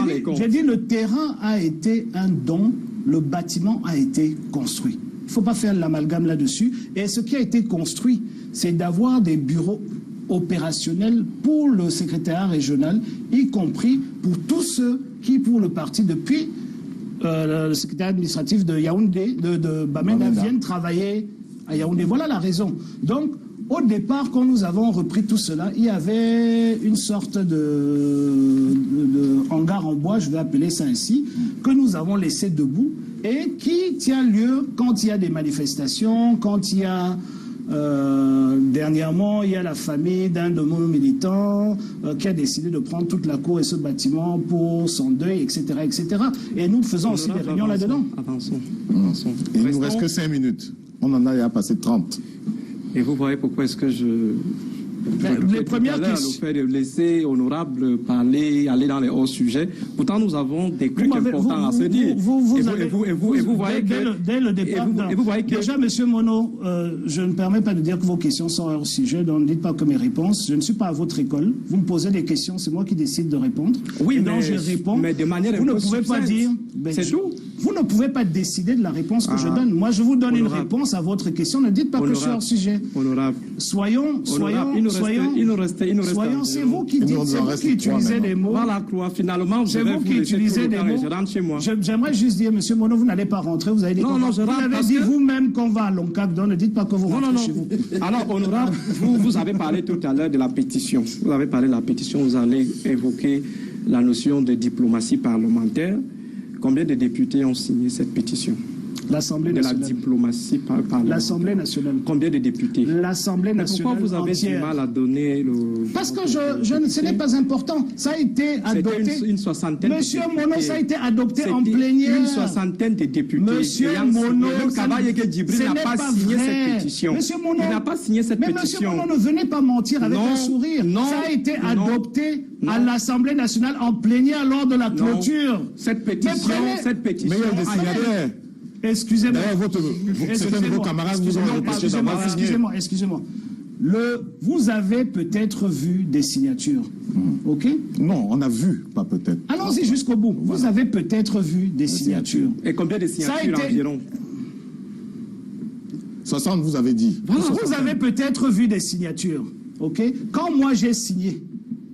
les comptes. Je dis le terrain a été un don, le bâtiment a été construit. Il ne faut pas faire l'amalgame là-dessus. Et ce qui a été construit, c'est d'avoir des bureaux opérationnels pour le secrétariat régional, y compris pour tous ceux qui, pour le parti, depuis le secrétaire administratif de Yaoundé, de Bamenda, viennent travailler à Yaoundé. Voilà la raison. Donc, au départ, quand nous avons repris tout cela, il y avait une sorte de hangar en bois, je vais appeler ça ainsi, que nous avons laissé debout et qui tient lieu quand il y a des manifestations, quand il y a... dernièrement, il y a la famille d'un de nos militants qui a décidé de prendre toute la cour et ce bâtiment pour son deuil, etc. etc. Et nous faisons aussi des réunions là-dedans. Avançons. Il ne nous reste que 5 minutes. On en a passé 30. Et vous voyez pourquoi est-ce que les premières questions. Le fait de laisser honorable parler, aller dans les hauts sujets. Pourtant, nous avons des trucs importants à se dire. Et vous voyez que... Dès le départ... Déjà, Monsieur Mono, je ne permets pas de dire que vos questions sont hors sujet, donc ne dites pas que mes réponses. Je ne suis pas à votre école. Vous me posez des questions, c'est moi qui décide de répondre. Oui, et donc je réponds. Mais de manière vous ne pouvez pas dire... C'est tout. Vous ne pouvez pas décider de la réponse que je donne. Moi, je vous donne une réponse à votre question. Ne dites pas que je suis hors sujet. Honorable. Soyons, c'est vous qui dites, c'est vous qui utilisez des mots. Voilà, finalement, c'est vous qui utilisez des mots. Je rentre chez moi. J'aimerais juste dire, Monsieur Mono, vous n'allez pas rentrer, vous avez dit vous avez dit vous-même qu'on va à Loncac, donc ne dites pas que vous rentrez chez vous. Alors, honorable, vous avez parlé tout à l'heure de la pétition. Vous avez parlé de la pétition, vous allez évoquer la notion de diplomatie parlementaire. Combien de députés ont signé cette pétition? L'Assemblée De la nationale. diplomatie parlementaire. L'Assemblée nationale. Combien de députés? L'Assemblée Mais nationale pourquoi vous avez du entière. mal à donner le... Parce que ce n'est pas important. Ça a été adopté. C'était une soixantaine Monsieur de députés. Mono, ça a été adopté en C'était plénière. une soixantaine de députés. Monsieur ayant signé. Mono, Même ça Kavaye ne- Djibril ce n'a n'est pas pas signé vrai. cette pétition. Monsieur Mono, Il n'a pas signé cette mais pétition. Monsieur Mono, ne venez pas mentir avec Non, un sourire. non, ça a été non, adopté à non. l'Assemblée nationale en plénière lors de la Non. clôture. Cette pétition, Mais Mais il y a des a été- signataires. Excusez-moi. D'ailleurs, certains de vos camarades vous ont empêché d'avoir signé. Excusez-moi. Vous avez peut-être vu des signatures. OK? Non, on a vu, pas peut-être. Allons-y jusqu'au bout. Vous avez peut-être vu des signatures. Et combien de Ça a signatures été- environ? 60, vous avez dit. Voilà. Vous avez peut-être vu des signatures. OK? Quand moi j'ai signé,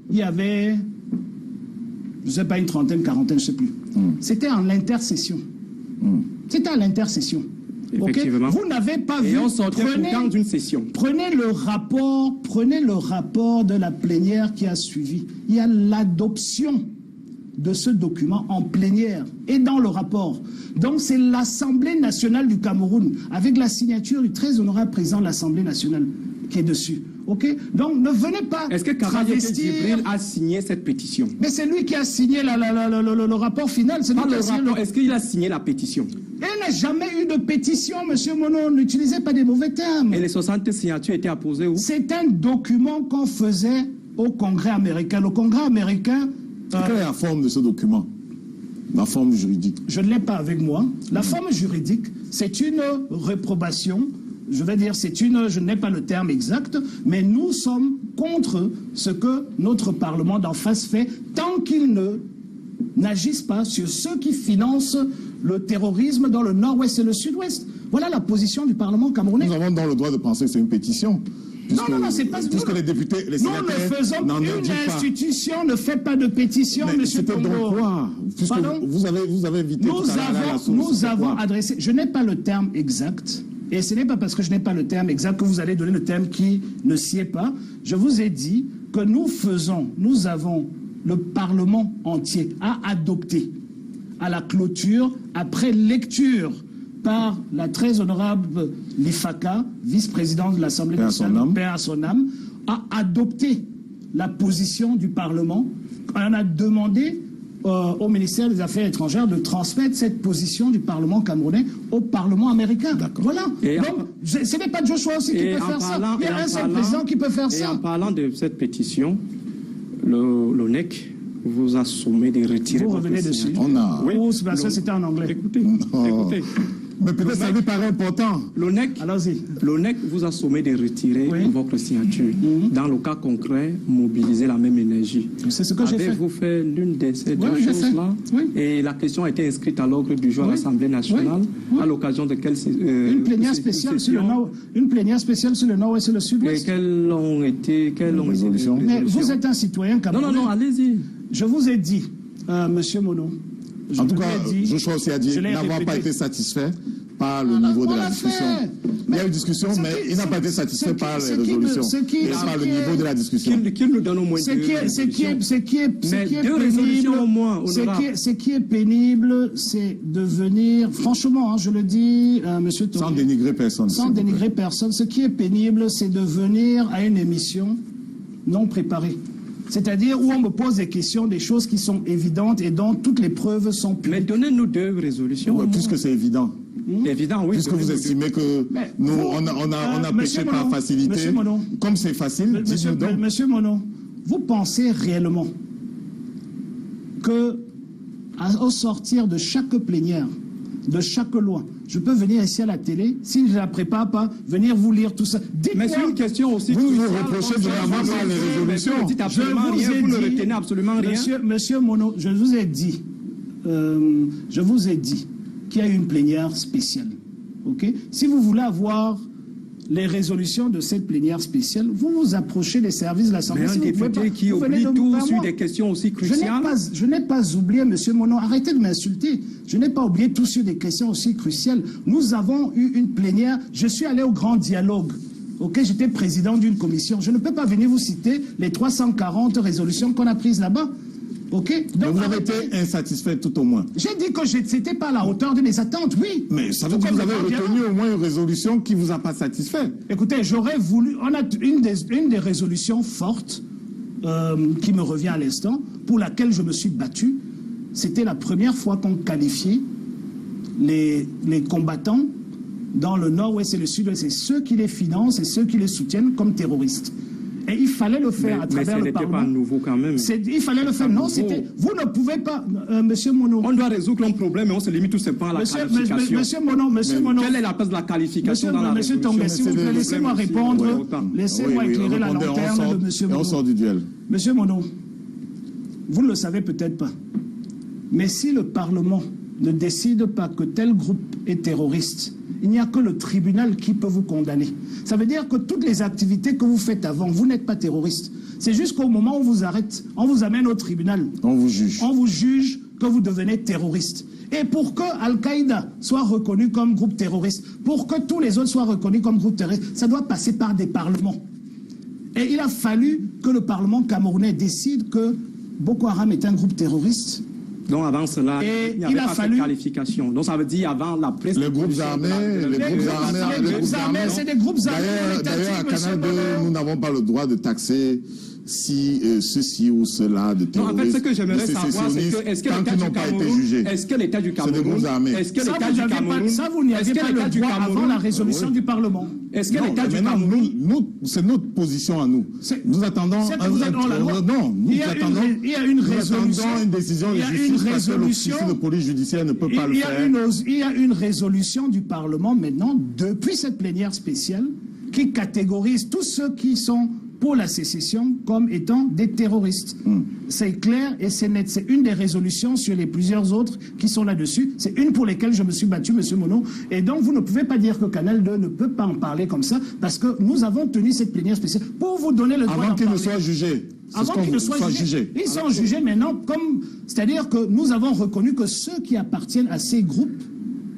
il y avait, je ne sais pas, une trentaine, quarantaine, je ne sais plus. C'était en intercession. C'était à l'intercession. OK? Effectivement. Vous n'avez pas vu. Et on sortait pourtant d'une session. Prenez le rapport de la plénière qui a suivi. Il y a l'adoption de ce document en plénière et dans le rapport. Donc c'est l'Assemblée nationale du Cameroun, avec la signature du très honorable président de l'Assemblée nationale qui est dessus. OK? Donc ne venez pas Est-ce que Kavaye travestir. Djibril a signé cette pétition? Mais c'est lui qui a signé le rapport final. C'est lui Pas qui le a signé rapport. Est-ce qu'il a signé la pétition? Il n'a jamais eu de pétition, monsieur Mono. N'utilisez pas des mauvais termes. Et les 60 signatures étaient apposées où? C'est un document qu'on faisait au Congrès américain. Le Congrès américain, Quelle est la forme de ce document? La forme juridique. je ne l'ai pas avec moi. La forme juridique, c'est une réprobation. Je vais dire, je n'ai pas le terme exact, mais nous sommes contre ce que notre Parlement d'en face fait tant qu'il n'agissent pas sur ceux qui financent le terrorisme dans le nord-ouest et le sud-ouest. Voilà la position du Parlement camerounais. Nous avons dans le droit de penser que c'est une pétition. Puisque, Non, c'est pas... puisque les députés, les Nous sénateurs ne faisons n'en une disent pas. institution ne fait pas de pétition, Mais monsieur c'était Congo. donc quoi? Puisque Pardon? vous avez invité tout à l'heure à la source, Nous c'était avons quoi? adressé, je n'ai pas le terme exact, et ce n'est pas parce que je n'ai pas le terme exact que vous allez donner le terme qui ne s'y est pas. Je vous ai dit que nous avons le Parlement entier à adopter à la clôture, après lecture par la très honorable Lifaka, vice-présidente de l'Assemblée nationale, paix à son âme, a adopté la position du Parlement. On a demandé au ministère des Affaires étrangères de transmettre cette position du Parlement camerounais au Parlement américain. Voilà. Et donc, ce n'est pas Joshua aussi qui peut faire ça. Il y a un seul président qui peut faire ça. Et en parlant de cette pétition, l'ONEC vous a sommé de retirer Vous votre revenez dessus. signature. On a... Oui, c'est parce que c'était en anglais. Écoutez, Oh. écoutez. Mais peut-être ça lui paraît important. Allons-y. vous a sommé de retirer Oui. votre signature. Dans le cas concret, mobiliser la même énergie. C'est ce que j'ai fait. Avez-vous fait l'une de ces deux Oui, j'ai fait. choses-là? Oui. Et la question a été inscrite à l'ordre du jour à Oui. l'Assemblée nationale, Oui. à l'occasion de quelle Une plénière spéciale sur le nord, une plénière spéciale sur le nord-ouest et le Et sud-ouest. quelles ont été les résolutions. Mais vous êtes un citoyen camerounais. Non, allez-y. Je vous ai dit, monsieur Mono. En tout cas, vous l'ai dit, Joshua aussi a dit je l'ai n'avoir pas répété. été satisfait par le niveau de la discussion. Il y a eu discussion, mais il n'a pas été satisfait par les résolutions et par le niveau de la discussion. Qu'il nous donne au moins Ce deux qui est résolutions au moins, honorable. ce qui est pénible, c'est de venir, franchement, je le dis, monsieur Sans Touré, dénigrer personne. sans s'il vous plaît. dénigrer personne, ce qui est pénible, c'est de venir à une émission non préparée. C'est-à-dire où on me pose des questions, des choses qui sont évidentes et dont toutes les preuves sont Mais publiques. donnez-nous deux résolutions. Ouais, puisque c'est évident. Évident, oui. Puisque vous estimez que Mais nous, vous, on a Monsieur péché par Mono, facilité. Monsieur Mono. Comme c'est facile, dites-nous donc. Monsieur Mono, vous pensez réellement que, au sortir de chaque plénière, de chaque loi, je peux venir ici à la télé, si je ne la prépare pas, venir vous lire tout ça. Mais c'est une question aussi. Vous nous cruciale. reprochez de n'avoir pas les résolutions. Vous ne dites absolument rien, vous ne retenez absolument rien. Monsieur Mono, je vous ai dit qu'il y a eu une plénière spéciale. Ok? Si vous voulez avoir les résolutions de cette plénière spéciale, vous vous approchez des services de l'Assemblée. Mais un Si vous pouvez député pas, qui vous venez oublie de tout vers sur moi. des questions aussi cruciales. Je n'ai pas oublié, monsieur Mono, arrêtez de m'insulter. Je n'ai pas oublié tout sur des questions aussi cruciales. Nous avons eu une plénière, je suis allé au grand dialogue. Ok, j'étais président d'une commission. Je ne peux pas venir vous citer les 340 résolutions qu'on a prises là-bas. Ok. Donc vous avez été insatisfait tout au moins. J'ai dit que c'était pas à la hauteur de mes attentes, oui. Mais ça veut dire que vous avez retenu au moins une résolution qui ne vous a pas satisfait. Écoutez, j'aurais voulu... On a une des résolutions fortes qui me revient à l'instant, pour laquelle je me suis battu. C'était la première fois qu'on qualifiait les combattants dans le nord-ouest et le sud-ouest, c'est ceux qui les financent et ceux qui les soutiennent comme terroristes. Et il fallait le faire à travers le Parlement. Mais ce n'était pas nouveau quand même. Il fallait le faire. Non, c'était... Vous ne pouvez pas, Monsieur Monod. On doit résoudre un problème et on se limite tout simplement à la qualification. Monsieur Monod. Quelle est la place de la qualification dans la résolution? Monsieur Tonga, s'il vous plaît, laissez-moi répondre. Laissez-moi éclairer la lanterne de Monsieur Monod. Et on sort du duel. Monsieur Monod, vous ne le savez peut-être pas, mais si le Parlement ne décide pas que tel groupe est terroriste, il n'y a que le tribunal qui peut vous condamner. Ça veut dire que toutes les activités que vous faites avant, vous n'êtes pas terroriste. C'est jusqu'au moment où on vous arrête, on vous amène au tribunal. On vous juge. On vous juge que vous devenez terroriste. Et pour que Al-Qaïda soit reconnu comme groupe terroriste, pour que tous les autres soient reconnus comme groupe terroriste, ça doit passer par des parlements. Et il a fallu que le Parlement camerounais décide que Boko Haram est un groupe terroriste. Donc avant cela, il n'y avait pas cette qualification. Donc ça veut dire avant la prise... Les groupes armés, c'est des groupes armés. D'ailleurs, à Canal 2, nous n'avons pas le droit de taxer si ceci ou cela de terroristes. Non, en fait, ce que j'aimerais savoir, c'est que est-ce que l'État du Cameroun, est-ce que l'État du Cameroun, ça vous n'y aviez pas le droit avant la résolution du Parlement. Est-ce que l'État du Cameroun, c'est notre position à nous. Nous attendons il y a une résolution, une décision de justice parce que l'officier de police judiciaire ne peut pas le faire. Il y a une résolution du Parlement maintenant, depuis cette plénière spéciale, qui catégorise tous ceux qui sont pour la sécession comme étant des terroristes. C'est clair et c'est net. C'est une des résolutions sur les plusieurs autres qui sont là-dessus. C'est une pour lesquelles je me suis battu, Monsieur Monod. Et donc, vous ne pouvez pas dire que Canal 2 ne peut pas en parler comme ça, parce que nous avons tenu cette plénière spéciale pour vous donner le droit d'en parler. Avant qu'ils ne soient jugés. Avant qu'ils ne soient jugés. Ils sont jugés maintenant comme... C'est-à-dire que nous avons reconnu que ceux qui appartiennent à ces groupes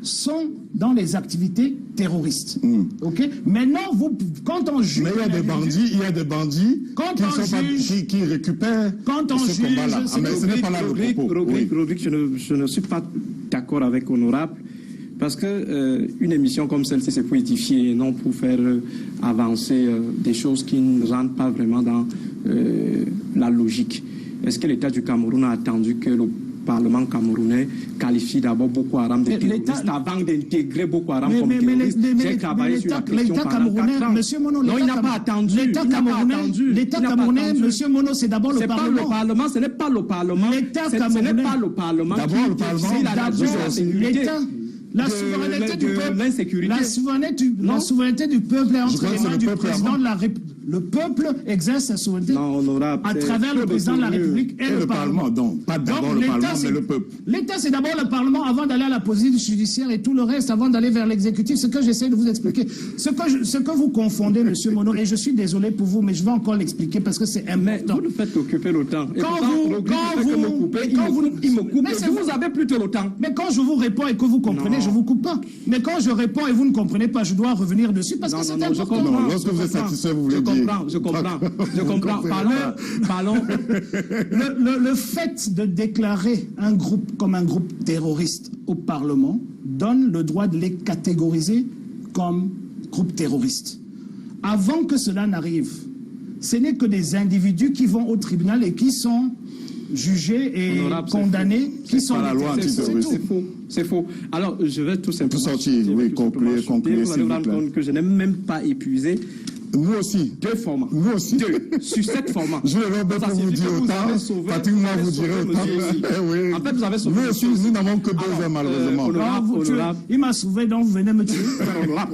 sont dans les activités terroristes. Ok. Maintenant, quand on juge... Mais il y a des bandits qui récupèrent ce combat-là. Mais ce n'est pas là le propos. Rodrigue, je ne suis pas d'accord avec Honorable, parce que une émission comme celle-ci, c'est pour édifier et non pour faire avancer des choses qui ne rentrent pas vraiment dans la logique. Est-ce que l'État du Cameroun a attendu que le Parlement camerounais qualifie d'abord Boko Haram de terroriste avant d'intégrer Boko Haram comme terroriste? J'ai travaillé sur la question pendant 4 ans. Monsieur Monod, non, il n'a pas attendu. L'État camerounais, Monsieur Monod, c'est d'abord le Parlement. C'est pas le Parlement, ce n'est pas le Parlement. L'État camerounais, ce n'est pas le Parlement. D'abord le Parlement, la souveraineté du peuple, la souveraineté du peuple est entre les mains du président de la République. Le peuple exerce sa souveraineté à travers le président de la République et le Parlement. Donc, pas d'abord le Parlement, mais le peuple. L'État, c'est d'abord le Parlement avant d'aller à la police judiciaire et tout le reste avant d'aller vers l'exécutif. Ce que j'essaie de vous expliquer. Ce que vous confondez, Monsieur Monod, et je suis désolé pour vous, mais je vais encore l'expliquer parce que c'est important. Vous ne faites qu'occuper le temps. Il me coupe. Vous avez plutôt le temps. Mais quand je vous réponds et que vous comprenez, je vous coupe pas. Mais quand je réponds et vous ne comprenez pas, je dois revenir dessus parce que c'est important. Lorsque vous êtes satisfait, vous voulez dire. Je comprends. Parlons. Le fait de déclarer un groupe comme un groupe terroriste au Parlement donne le droit de les catégoriser comme groupe terroriste. Avant que cela n'arrive, ce n'est que des individus qui vont au tribunal et qui sont jugés et condamnés, qui sont la loi antiterroriste. C'est faux. Alors, je vais tout simplement sortir. Oui, conclure, vous allez vous rendre compte que je n'ai même pas épuisé. Nous aussi. 2 formats. Nous aussi. 2 sur 7 formats. Je vais pas pour vous dire autant. Patrick, moi, vous direz autant. Oui. En fait, vous avez sauvé. Nous aussi, nous n'avons que 2 heures, malheureusement. Il m'a sauvé, donc vous venez me tuer.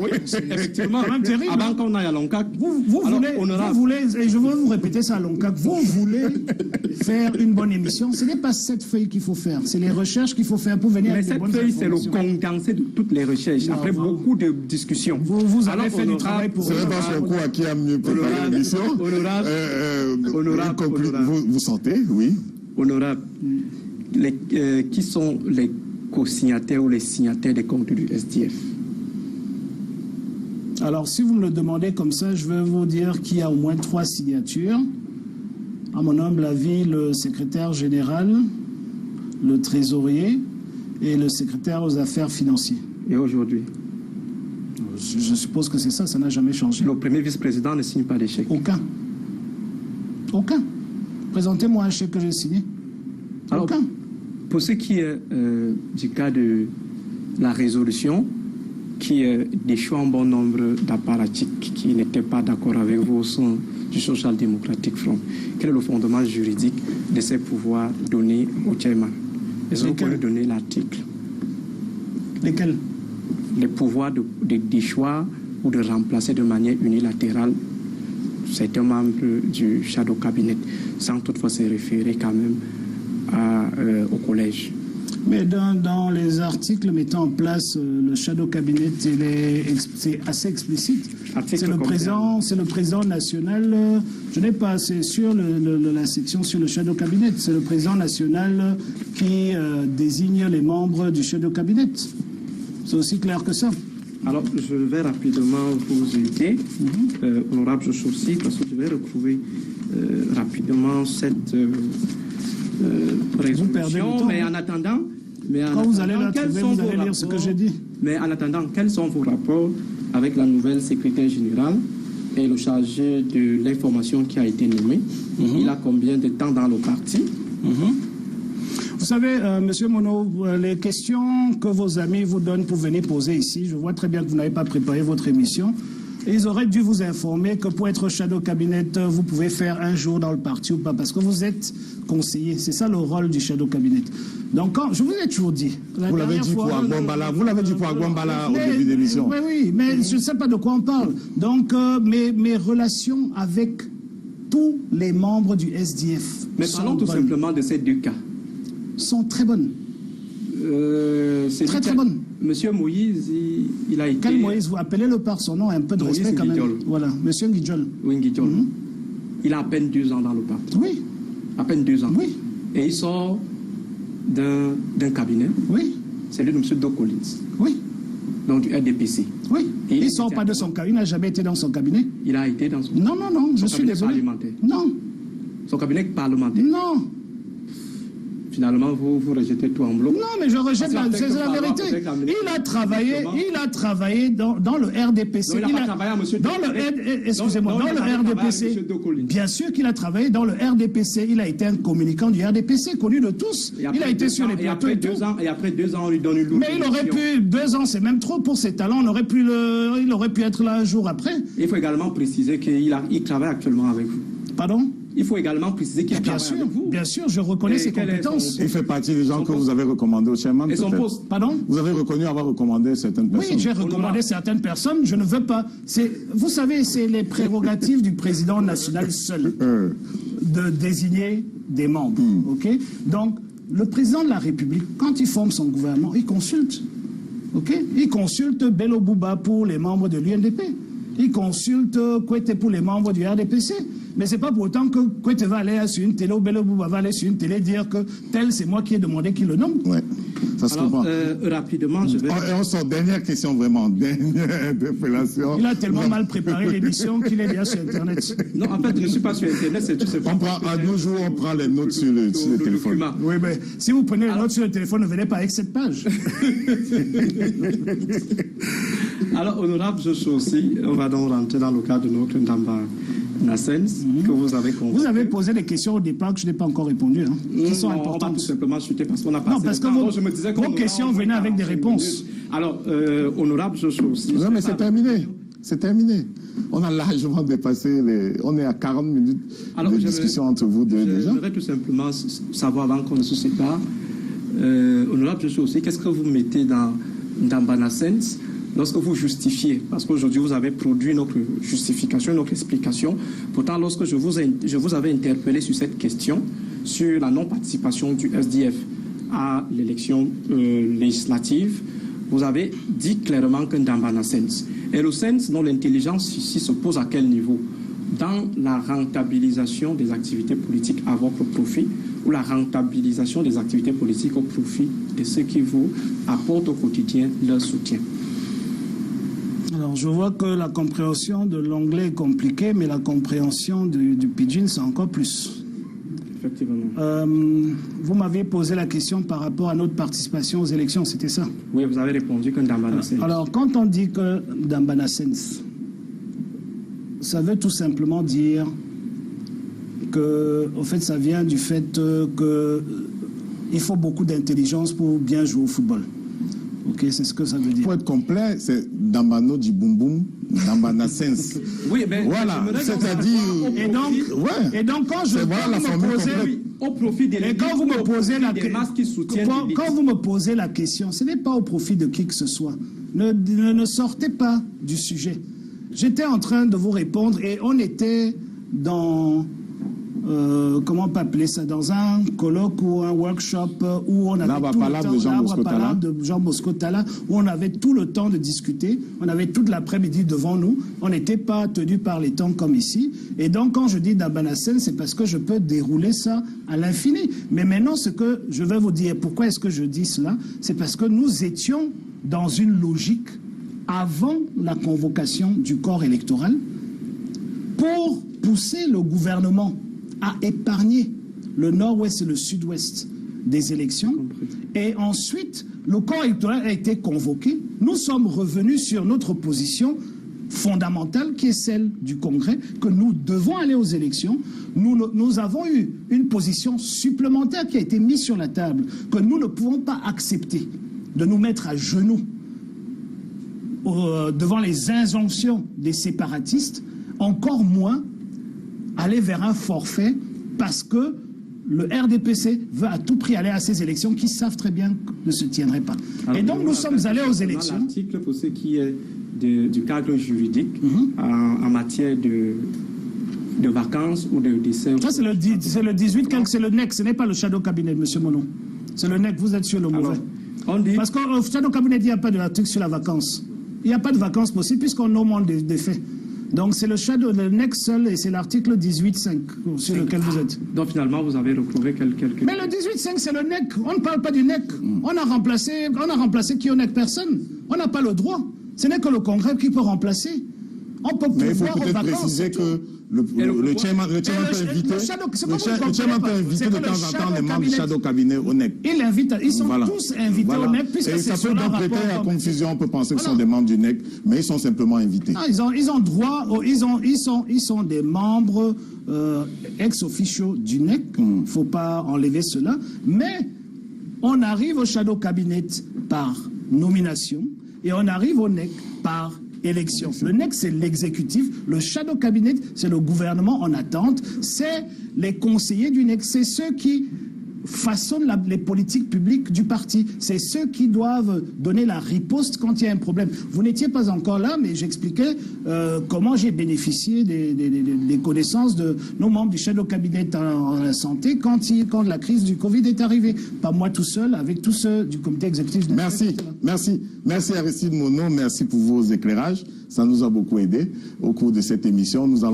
Oui, effectivement. Avant qu'on aille à Loncac. Vous voulez, et je veux vous répéter ça à Loncac, vous voulez faire une bonne émission. Ce n'est pas cette feuille qu'il faut faire. C'est les recherches qu'il faut faire pour venir avec des bonnes informations. Mais cette feuille, c'est le condensé de toutes les recherches. Après beaucoup de discussions. Vous avez fait du travail pour... Qui a mieux préparé l'émission. Honorable. Vous sentez, oui. Honorable, qui sont les co-signataires ou les signataires des comptes du SDF? Alors, si vous me le demandez comme ça, je vais vous dire qu'il y a au moins 3 signatures. à mon humble avis, le secrétaire général, le trésorier et le secrétaire aux affaires financières. Et aujourd'hui? Je suppose que c'est ça, ça n'a jamais changé. Le premier vice-président ne signe pas les chèques. Aucun. Aucun. Présentez-moi un chèque que j'ai signé. Alors, Aucun. pour ce qui est du cas de la résolution, qui déchoue un bon nombre d'apparatchiks qui n'étaient pas d'accord avec vous au sein du Social Democratic Front, quel est le fondement juridique de ces pouvoirs donnés au chairman? Est-ce que vous pouvez donner l'article? Lesquels? Les pouvoirs de déchoir ou de remplacer de manière unilatérale certains membres du Shadow Cabinet, sans toutefois se référer quand même au collège. Mais dans les articles mettant en place le Shadow Cabinet, c'est assez explicite. C'est le président national, je n'ai pas, c'est sur la section sur le Shadow Cabinet, c'est le président national qui désigne les membres du Shadow Cabinet. C'est aussi clair que ça. Alors, je vais rapidement vous aider, honorable Joshorsi, parce que je vais retrouver rapidement cette résolution. Mais en attendant, quand vous allez la trouver, vous allez lire ce que j'ai dit. Mais en attendant, quels sont vos rapports avec la nouvelle secrétaire générale et le chargé de l'information qui a été nommé? Il a combien de temps dans le parti? Vous savez, Monsieur Monod, les questions que vos amis vous donnent pour venir poser ici, je vois très bien que vous n'avez pas préparé votre émission. Ils auraient dû vous informer que pour être Shadow Cabinet, vous pouvez faire un jour dans le parti ou pas, parce que vous êtes conseiller. C'est ça le rôle du Shadow Cabinet. Donc, je vous ai toujours dit. Vous l'avez dit pour Agbambala. Vous l'avez dit pour Agbambala au début de l'émission. Oui, mais je ne sais pas de quoi on parle. Donc, mes relations avec tous les membres du SDF. Mais parlons tout simplement de ces deux cas. Sont très bonnes. Très bonnes. Monsieur Moïse, il a été... Quel Moïse? Vous appelez-le par son nom, un peu de Moïse respect quand même. Nguidjol. Voilà, Monsieur Nguidjol. Oui, Nguidjol. Il a à peine 2 ans dans le parti. Oui. À peine 2 ans. Oui. Et il sort d'un cabinet. Oui. C'est lui de M. Doc Collins. Oui. Donc du RDPC. Oui. Et il ne sort pas de son cabinet. Il n'a jamais été dans son cabinet. Il a été dans son... Non, je suis désolé. Parlementaire. Non. Son cabinet parlementaire. Non. Finalement, vous rejetez tout en bloc. Non, mais je rejette, c'est la vérité. Il a travaillé dans le RDPC. Non, il n'a pas travaillé à monsieur excusez-moi, dans le RDPC. Bien sûr qu'il a travaillé dans le RDPC. Il a été un communicant du RDPC, connu de tous. Il a été sur les plateaux et tout. Et après 2 ans, on lui donne une loupe. Mais il aurait pu, 2 ans, c'est même trop pour ses talents. Il aurait pu être là un jour après. Il faut également préciser qu'il travaille actuellement avec vous. Pardon? Il faut également préciser qu'il travaille avec vous. Bien sûr, je reconnais ses compétences. Il fait partie des gens que vous avez recommandés au chairman. Et son poste? Pardon? Vous avez reconnu avoir recommandé certaines personnes. Oui, j'ai recommandé certaines personnes. Je ne veux pas. Vous savez, c'est les prérogatives du président national seul de désigner des membres. Ok? Donc, le président de la République, quand il forme son gouvernement, il consulte. Ok? Il consulte Bello Bouba pour les membres de l'UNDP. Il consulte Kouete pour les membres du RDPC. Mais ce n'est pas pour autant que Kouete va aller sur une télé ou Bello Bouba va aller sur une télé dire que tel, c'est moi qui ai demandé qu'il le nomme. Oui, ça se comprend. Rapidement, je vais... On sort, dernière question, vraiment, dernière interpellation. Il a tellement mal préparé l'émission qu'il est déjà sur Internet. Non, en fait, je ne suis pas sur Internet, c'est tout simplement... À nos jours, on prend les notes sur le téléphone. Document. Oui, mais si vous prenez les notes sur le téléphone, ne venez pas avec cette page. Alors, honorable Joshorsi, on va donc rentrer dans le cadre de notre Ndamba Nassens, que vous avez convoqué. Vous avez posé des questions au départ que je n'ai pas encore répondu, hein, qui sont importantes. On va tout simplement chuter parce qu'on a passé... Non, parce que vos questions venaient avec des réponses. Alors, honorable Joshorsi... Non, mais c'est terminé. C'est terminé. On a largement dépassé On est à 40 minutes de discussion entre vous deux déjà. J'aimerais tout simplement savoir, avant qu'on ne se sépare, honorable Joshorsi, qu'est-ce que vous mettez dans Ndamba Nassens lorsque vous justifiez, parce qu'aujourd'hui vous avez produit notre justification, notre explication. Pourtant, lorsque je vous avais interpellé sur cette question, sur la non-participation du SDF à l'élection législative, vous avez dit clairement que Ndamba Nassens. Et le sens dont l'intelligence ici se pose à quel niveau? Dans la rentabilisation des activités politiques à votre profit ou la rentabilisation des activités politiques au profit de ceux qui vous apportent au quotidien leur soutien? Alors, je vois que la compréhension de l'anglais est compliquée, mais la compréhension du pidgin, c'est encore plus. Effectivement. Vous m'aviez posé la question par rapport à notre participation aux élections, c'était ça? Oui, vous avez répondu que Dambana Sens. Alors, quand on dit que Dambana Sens, ça veut tout simplement dire que, au fait, ça vient du fait que il faut beaucoup d'intelligence pour bien jouer au football. Ok, c'est ce que ça veut dire. Pour être complet, c'est Dambano du Boum Boum, Dambana Sens. Oui, mais voilà, c'est-à-dire. Et donc, quand je voilà me posez, au profit des quand vous me posez la quand vous me posez la question, ce n'est pas au profit de qui que ce soit. Ne sortez pas du sujet. J'étais en train de vous répondre et on était dans comment on peut appeler ça, dans un colloque ou un workshop où on avait tout le temps, de Jean Bosco Talla, où on avait tout le temps de discuter, on avait toute l'après-midi devant nous, on n'était pas tenu par les temps comme ici, et donc quand je dis Dambana Sens, c'est parce que je peux dérouler ça à l'infini. Mais maintenant, ce que je vais vous dire, pourquoi est-ce que je dis cela, c'est parce que nous étions dans une logique avant la convocation du corps électoral pour pousser le gouvernement à épargner le nord-ouest et le sud-ouest des élections. Et ensuite, le corps électoral a été convoqué. Nous sommes revenus sur notre position fondamentale, qui est celle du Congrès, que nous devons aller aux élections. Nous avons eu une position supplémentaire qui a été mise sur la table, que nous ne pouvons pas accepter de nous mettre à genoux devant les injonctions des séparatistes, encore moins aller vers un forfait parce que le RDPC veut à tout prix aller à ces élections qui savent très bien ne se tiendraient pas. Alors, et donc nous sommes allés aux élections. L'article pour ce qui est du cadre juridique en matière de vacances ou de décès. Ça c'est le 18, c'est le NEC, ce n'est pas le Shadow Cabinet, monsieur Monon. C'est le NEC, vous êtes sur le mauvais. Parce qu'au Shadow Cabinet, il n'y a pas de l'article sur la vacance. Il n'y a pas de vacances possibles puisqu'on augmente des faits. Donc c'est le Shadow, le NEC seul, et c'est l'article 18.5 sur lequel vous êtes. Donc finalement, vous avez retrouvé quelques... Mais le 18.5, c'est le NEC. On ne parle pas du NEC. On a remplacé qui au NEC? Personne. On n'a pas le droit. Ce n'est que le Congrès qui peut remplacer. On peut mais il faut peut-être préciser que le chairman peut inviter de temps en temps les membres du Shadow Cabinet au NEC. Ils sont tous invités au NEC. Et ça peut donc prêter à confusion, on peut penser que ce sont des membres du NEC, mais ils sont simplement invités. Non, ils ont droit, ils sont des membres ex-officio du NEC, il ne faut pas enlever cela, mais on arrive au Shadow Cabinet par nomination et on arrive au NEC par élection. Le NEC, c'est l'exécutif. Le Shadow Cabinet, c'est le gouvernement en attente. C'est les conseillers du NEC. C'est ceux qui façonnent les politiques publiques du parti. C'est ceux qui doivent donner la riposte quand il y a un problème. Vous n'étiez pas encore là, mais j'expliquais comment j'ai bénéficié des connaissances de nos membres du Shadow Cabinet en la santé quand la crise du Covid est arrivée. Pas moi tout seul, avec tous ceux du comité exécutif. Merci Aristide Monon, merci pour vos éclairages. Ça nous a beaucoup aidé au cours de cette émission. Nous allons